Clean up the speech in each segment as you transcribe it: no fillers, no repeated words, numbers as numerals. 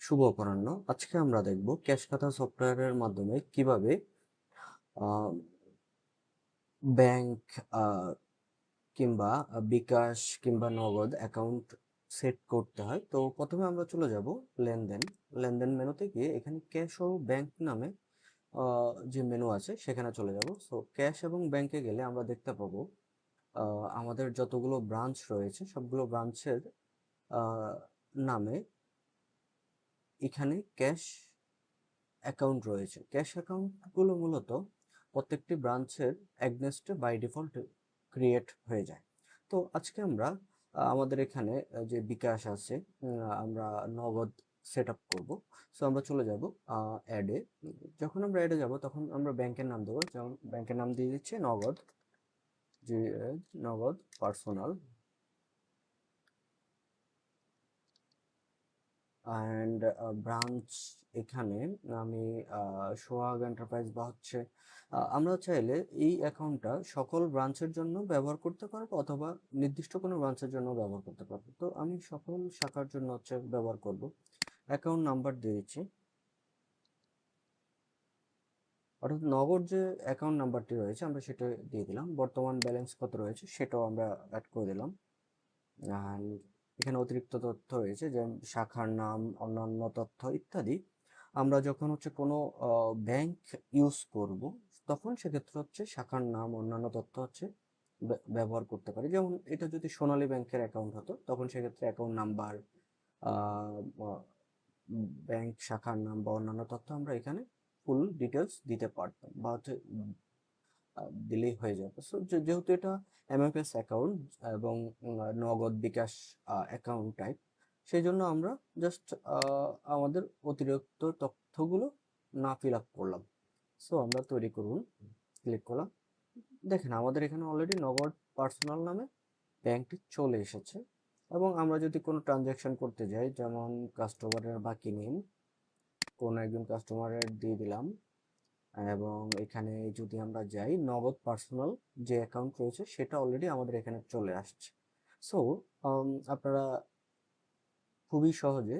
শুভ অপরাহ্ন। আজকে আমরা দেখব ক্যাশ খাতা সফটওয়্যারের মাধ্যমে কিভাবে ব্যাংক কিংবা বিকাশ কিংবা নগদ অ্যাকাউন্ট সেট করতে হয়। তো প্রথমে আমরা চলে যাব লেনদেন লেনদেন মেনুতে গিয়ে এখানে ক্যাশ ও ব্যাংক নামে যে মেনু আছে সেখানে চলে যাব। সো ক্যাশ এবং ব্যাংকে গেলে আমরা দেখতে পাবো আমাদের যতগুলো ব্রাঞ্চ রয়েছে সবগুলো ব্রাঞ্চের নামে এখানে ক্যাশ অ্যাকাউন্ট রয়েছে। ক্যাশ অ্যাকাউন্টগুলো মূলত প্রত্যেকটি ব্রাঞ্চের এগনেস্টে বাই ডিফল্ট ক্রিয়েট হয়ে যায়। তো আজকে আমরা আমাদের এখানে যে বিকাশ আছে, আমরা নগদ সেট আপ করবো। সো আমরা চলে যাব অ্যাডে। যখন আমরা অ্যাডে যাব তখন আমরা ব্যাংকের নাম দেবো, যেমন ব্যাংকের নাম দিয়ে দিচ্ছে নগদ, যে নগদ পার্সোনাল। অ্যান্ড ব্রাঞ্চ এখানে আমি সোহাগ এন্টারপ্রাইজ বা হচ্ছে আমরা চাইলে এই অ্যাকাউন্টটা সকল ব্রাঞ্চের জন্য ব্যবহার করতে পারবো অথবা নির্দিষ্ট কোনো ব্রাঞ্চের জন্য ব্যবহার করতে পারবো। তো আমি সকল শাখার জন্য হচ্ছে ব্যবহার করব। অ্যাকাউন্ট নাম্বার দিয়েছি, অর্থাৎ নগদ যে অ্যাকাউন্ট নাম্বারটি রয়েছে আমরা সেটা দিয়ে দিলাম। বর্তমান ব্যালেন্স কত রয়েছে সেটাও আমরা অ্যাড করে দিলাম। অ্যান্ড এখানে অতিরিক্ত তথ্য রয়েছে, যেমন শাখার নাম, অন্যান্য তথ্য ইত্যাদি। আমরা যখন হচ্ছে কোনো ব্যাংক ইউজ করব তখন সেক্ষেত্রে হচ্ছে শাখার নাম, অন্যান্য তথ্য হচ্ছে ব্যবহার করতে পারি। যেমন এটা যদি সোনালী ব্যাংকের অ্যাকাউন্ট হতো তখন সেক্ষেত্রে অ্যাকাউন্ট নাম্বার, ব্যাংক শাখার নাম বা অন্যান্য তথ্য আমরা এখানে ফুল ডিটেলস দিতে পারতাম বা হচ্ছে দিলেই হয়ে যাবে। সো যেহেতু এটা এমএফএস অ্যাকাউন্ট এবং নগদ বিকাশ অ্যাকাউন্ট টাইপ, সেই জন্য আমরা জাস্ট আমাদের অতিরিক্ত তথ্যগুলো না ফিল আপ করলাম। সো আমরা তৈরি করুন ক্লিক করলাম। দেখেন আমাদের এখানে অলরেডি নগদ পার্সোনাল নামে ব্যাংকটি চলে এসেছে। এবং আমরা যদি কোনো ট্রানজ্যাকশন করতে যাই, যেমন কাস্টমারের বাকি নিন, কোনো একজন কাস্টমারের দিয়ে দিলাম, এবং এখানে যদি আমরা যাই নগদ পার্সোনাল যে অ্যাকাউন্ট রয়েছে সেটা অলরেডি আমাদের এখানে চলে আসছে। সো আপনারা খুবই সহজে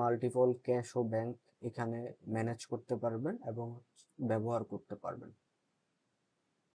মাল্টিপল ক্যাশ ও ব্যাংক এখানে ম্যানেজ করতে পারবেন এবং ব্যবহার করতে পারবেন।